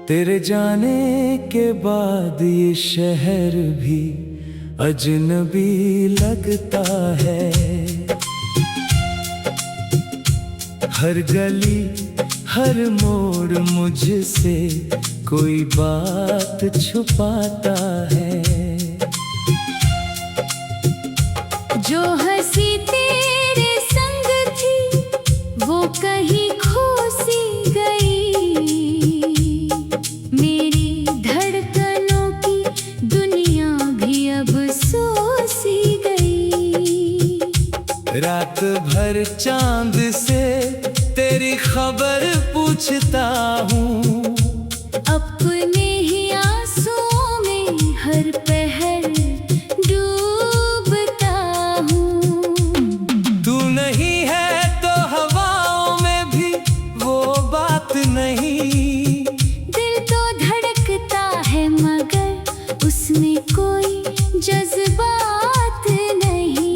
तेरे जाने के बाद ये शहर भी अजनबी लगता है। हर गली हर मोड़ मुझसे कोई बात छुपाता है। जो हंसी तेरे संग थी वो कहीं खो सी गई। मेरी धड़कनों की दुनिया भी अब सो सी गई। रात भर चांद से तेरी खबर पूछता हूँ, अपने ही आंसुओं में हर पहर डूबता हूँ। तू नहीं है तो हवाओं में भी वो बात नहीं। दिल तो धड़कता है मगर उसमें कोई जज्बात नहीं।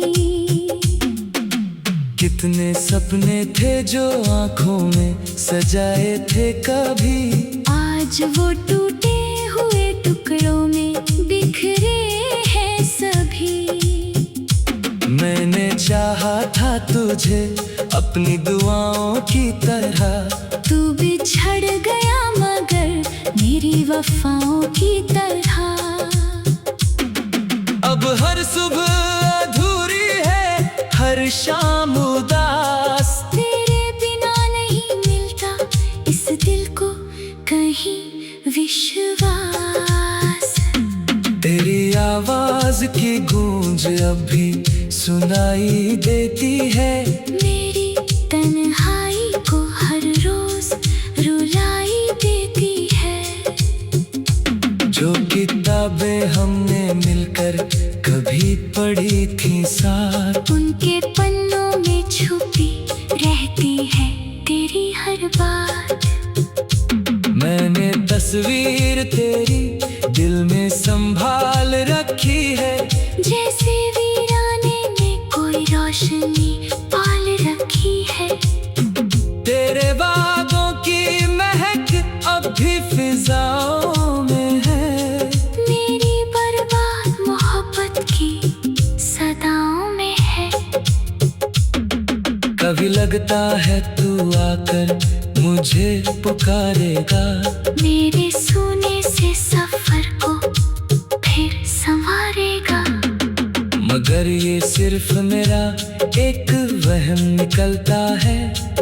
कितने सपने थे जो आंखों में सजाए थे कभी, आज वो टूटे हुए टुकड़ों में बिखरे हैं सभी। मैंने चाहा था तुझे अपनी दुआओं की तरह, तू बिछड़ गया मगर मेरी वफाओं की तरह। अब हर सुबह अधूरी है, हर शाम उदास। तेरे बिना नहीं मिलता इस दिल को कहीं विश्वास। तेरी आवाज की गूंज अब भी सुनाई देती है। मेरी तन्हाई को हर रोज रुलाई देती है। जो किताबें हमने मिलकर कभी पढ़ी थी साथ, उनके पन्नों में छुपी रहती है तेरी हर बात। मैंने तस्वीर तेरी दिल में संभाल रखी है, जैसे वीराने में कोई रोशनी पाल रखी है। तेरे बागों की महक अब भी फिजाओं में है। मेरी बर्बाद मोहब्बत की सदाओं में है। कभी लगता है तू आकर मुझे पुकारेगा, मेरे सोने से सफर को फिर संवारेगा। मगर ये सिर्फ मेरा एक वहम निकलता है।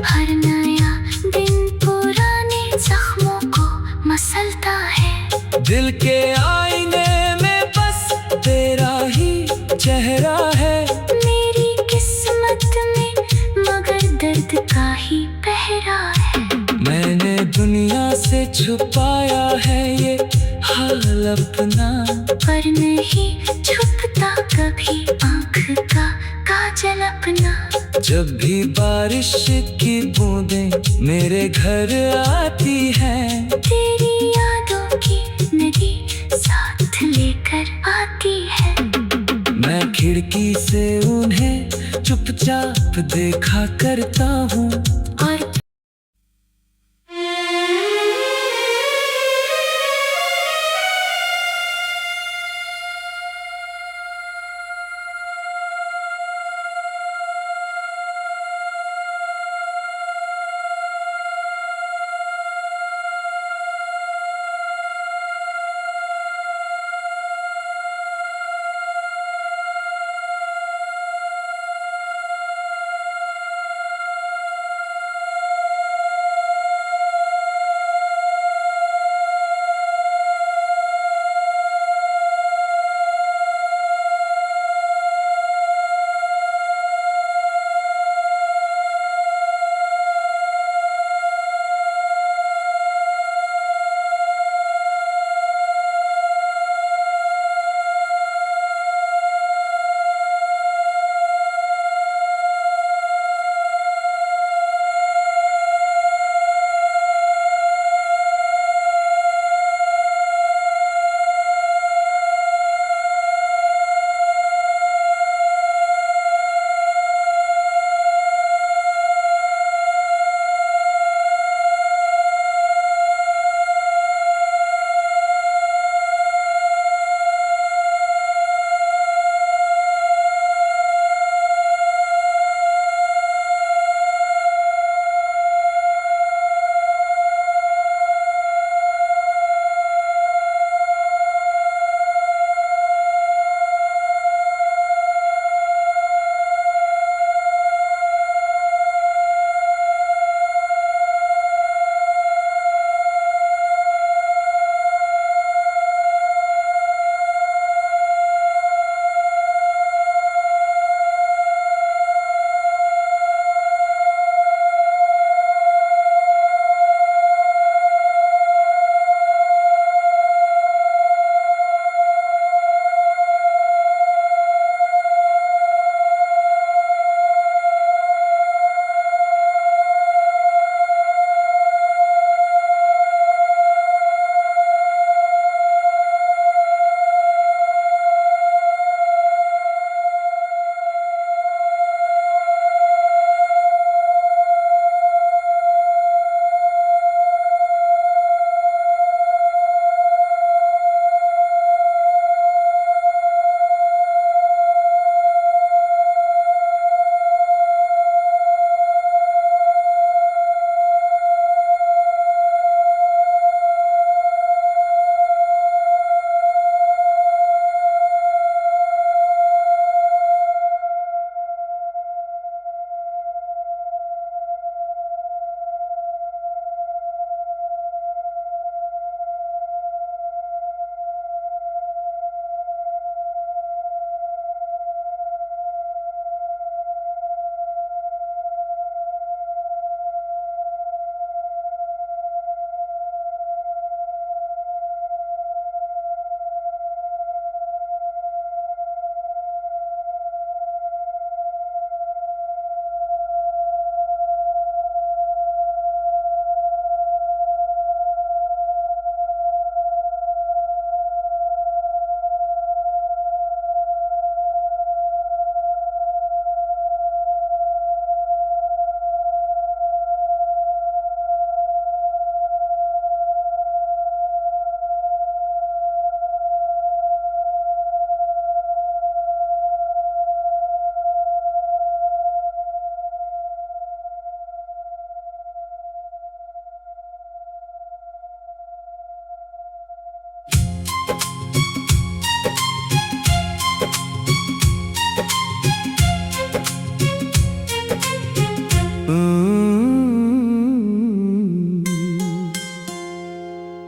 हर नया दिन पुराने जख्मों को मसलता है। दिल के आईने में बस तेरा ही चेहरा है। मेरी किस्मत में मगर दर्द का ही पहरा है। मैंने दुनिया से छुपाया है ये हाल अपना, पर नहीं छुपता कभी आँख का काजल अपना। जब भी बारिश की बूंदें मेरे घर आती हैं, तेरी यादों की नदी साथ लेकर आती है। मैं खिड़की से उन्हें चुपचाप देखा करता हूँ। और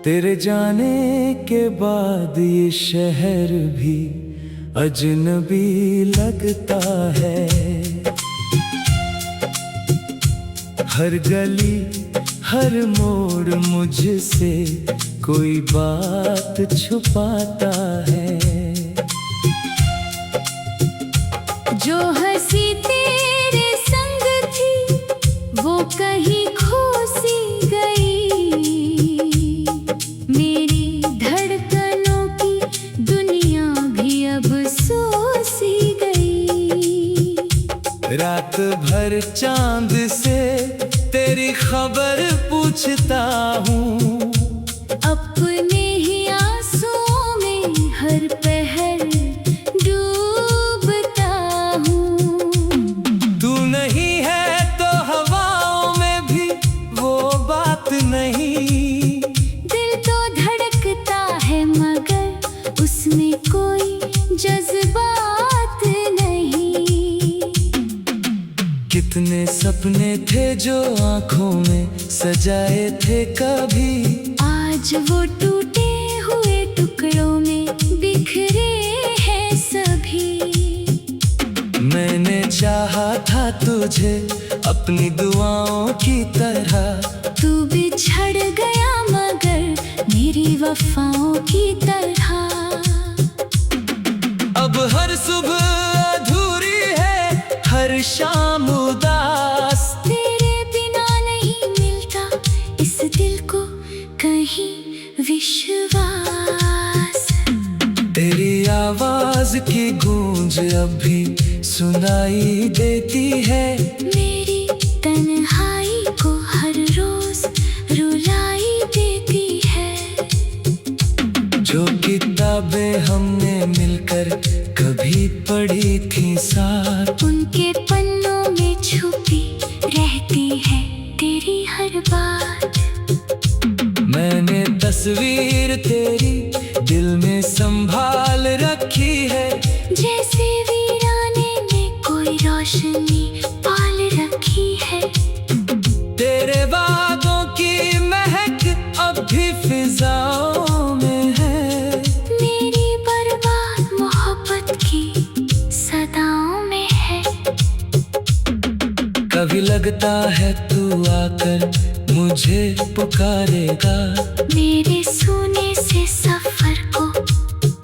तेरे जाने के बाद ये शहर भी अजनबी लगता है। हर गली हर मोड़ मुझसे कोई बात छुपाता है। जो हंसी तेरे संग थी वो कहीं खो सी गई। मेरी धड़कनों की दुनिया भी अब सो सी गई। रात भर चांद से तेरी खबर पूछता हूँ। अपने ही आंसुओं में हर पहर डूबता हूँ। तू नहीं है तो हवाओं में भी वो बात नहीं। दिल तो धड़कता है मगर उसमें कोई जज्बात नहीं। कितने सपने थे जो आंखों में सजाए थे कभी, आज वो टूटे हुए टुकड़ों में बिखरे हैं सभी। मैंने चाहा था तुझे अपनी दुआओं की तरह। तू बिछड़ गया मगर मेरी वफाओं की तरह। अब हर सुबह अधूरी है, हर शाम उदास। तेरे बिना नहीं मिलता इस दिल को कहीं विश्वास। तेरी आवाज की गूंज अब भी सुनाई देती है। मेरी तन्हाई को हर रोज रुलाई देती है। जो किताबें हमने मिलकर कभी पढ़ी थी साथ, उनके पन्नों में छुपी रहती है तेरी हर बात। मैंने तस्वीर तेरी दिल में संभाल रखी है। जैसे वीराने में कोई रोशनी पाल रखी है। तेरे वादों की महक अब भी फिजाओं में है। मेरी बर्बाद मोहब्बत की सदाओं में है। कभी लगता है तू आकर मुझे पुकारेगा। मेरे सूने से सफर को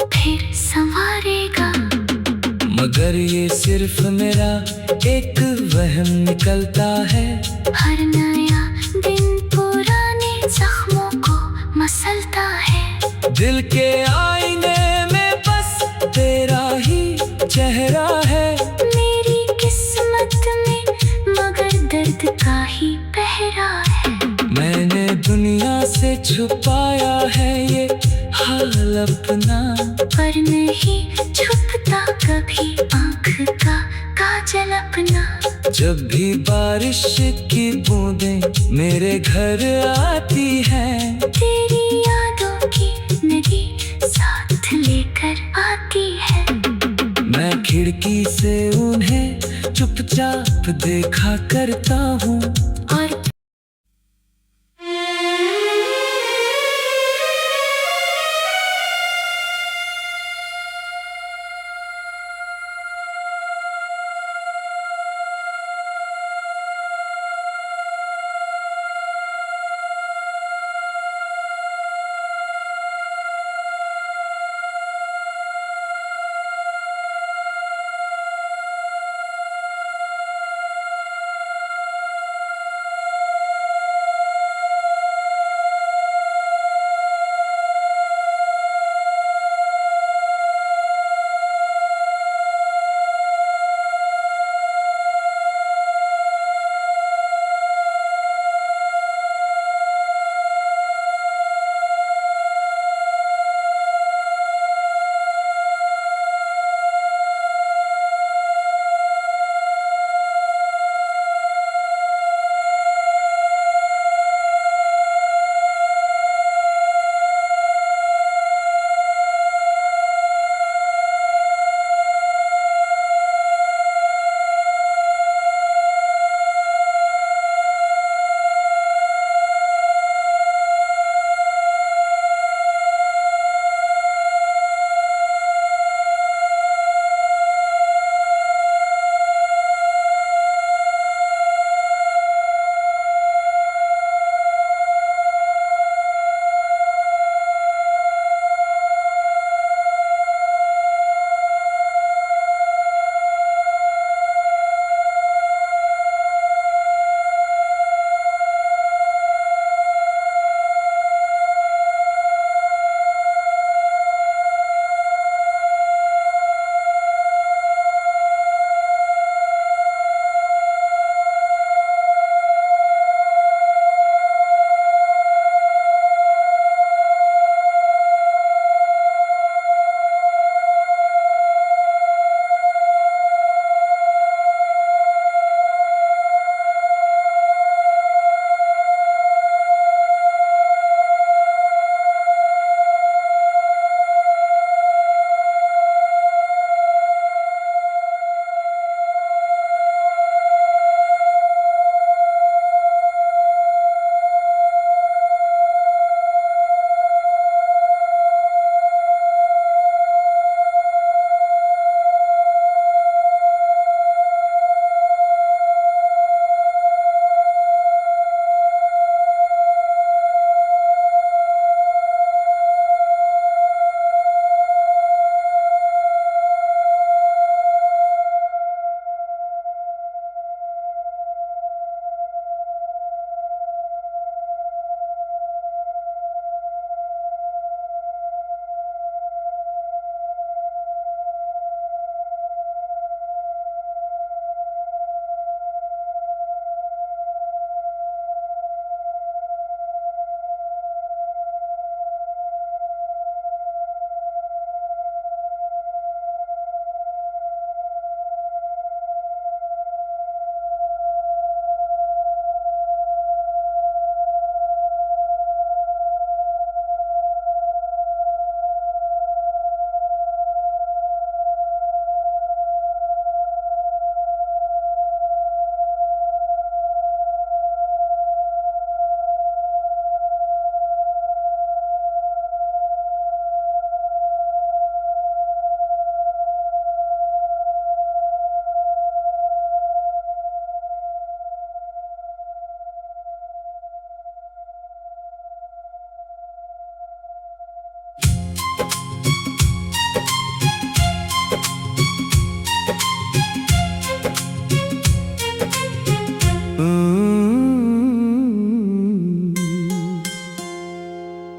फिर संवारेगा। मगर ये सिर्फ मेरा एक वहम निकलता है। हर नया दिन पुराने जख्मों को मसलता है। दिल के आईने में बस तेरा ही चेहरा है। मेरी किस्मत में मगर दर्द का ही पहरा है। मैंने दुनिया से छुपाया है ये हाल अपना, पर नहीं छुपता कभी आँख का काजल अपना। जब भी बारिश की बूंदें मेरे घर आती हैं, तेरी यादों की नदी साथ लेकर आती है। मैं खिड़की से उन्हें चुपचाप देखा करता हूँ। और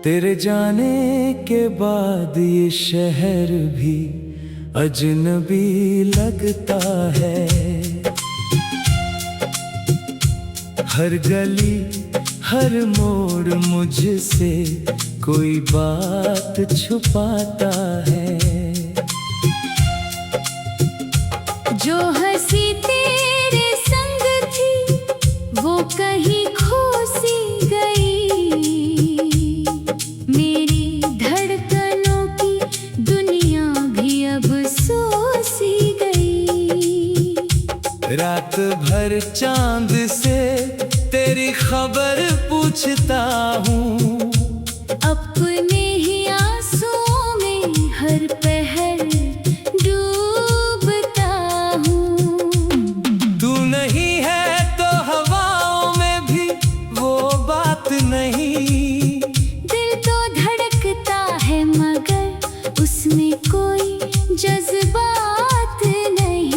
तेरे जाने के बाद ये शहर भी अजनबी लगता है। हर गली हर मोड़ मुझसे कोई बात छुपाता है। जो हंसी तेरे संग थी वो कहीं खो सी गई। मेरी धड़कनों की दुनिया भी अब सो सी गई। रात भर चांद से तेरी खबर पूछता हूँ, अपने ही आंसुओं में हर पहर डूबता हूँ। तू नहीं है तो हवाओं में भी वो बात नहीं। दिल तो धड़कता है मगर उसमें कोई जज्बात नहीं।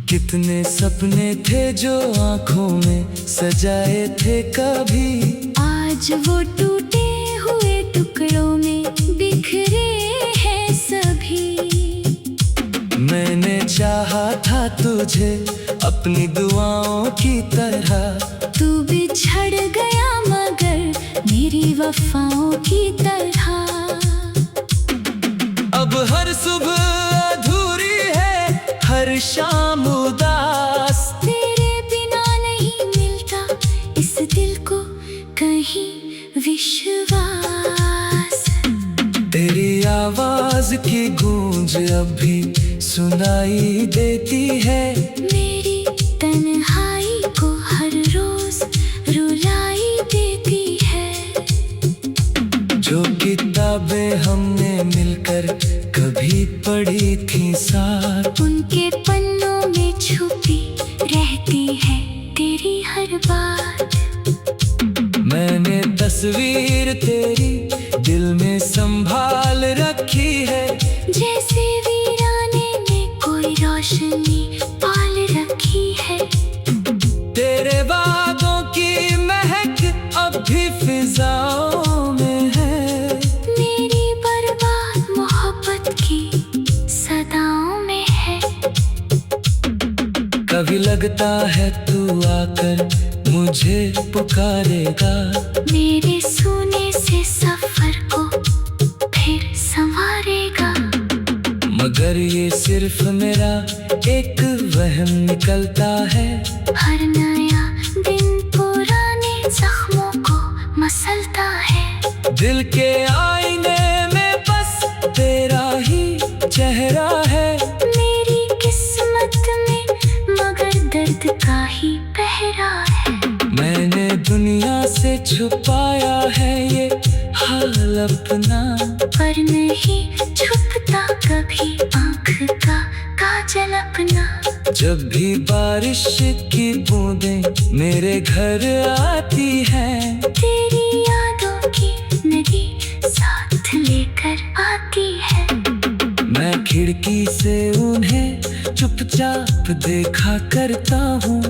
कितने सपने थे जो आंखों में सजाए थे कभी, आज वो टूटे हुए टुकड़ों में बिखरे हैं सभी। मैंने चाहा था तुझे अपनी दुआओं की तरह, तू बिछड़ गया मगर मेरी वफाओं की तरह। अब हर सुबह अधूरी है, हर शाम उदास। तेरे बिना नहीं मिलता इस दिल को कहीं विश्वास। तेरी आवाज की गूंज अब भी सुनाई देती है। मेरी तन्हाई को हर रोज रुलाई देती है। जो किताबें हमने मिलकर कभी पढ़ी थी साथ, उनके पन्नों में छुपी रहती है तेरी हर बात। मैंने तस्वीर तेरी दिल में संभाल रखी है, जैसे वीराने में कोई रोशनी पाल रखी है। तेरे वादों की महक अब भी फिजाओं में है। मेरी बर्बाद मोहब्बत की सदाओं में है। कभी लगता है तू आकर मुझे पुकारेगा, मेरे सोने से सफर को फिर संवारेगा। मगर ये सिर्फ मेरा एक वहम निकलता है। हर नया दिन पुराने जख्मों को मसलता है। दिल के आईने में बस तेरा ही चेहरा है। मेरी किस्मत में मगर दर्द का ही पहरा है। मैंने दुनिया से छुपाया है ये हाल अपना, पर नहीं छुपता कभी आँख का काजल अपना। जब भी बारिश की बूंदें मेरे घर आती हैं, तेरी यादों की नदी साथ लेकर आती है। मैं खिड़की से उन्हें चुपचाप देखा करता हूँ।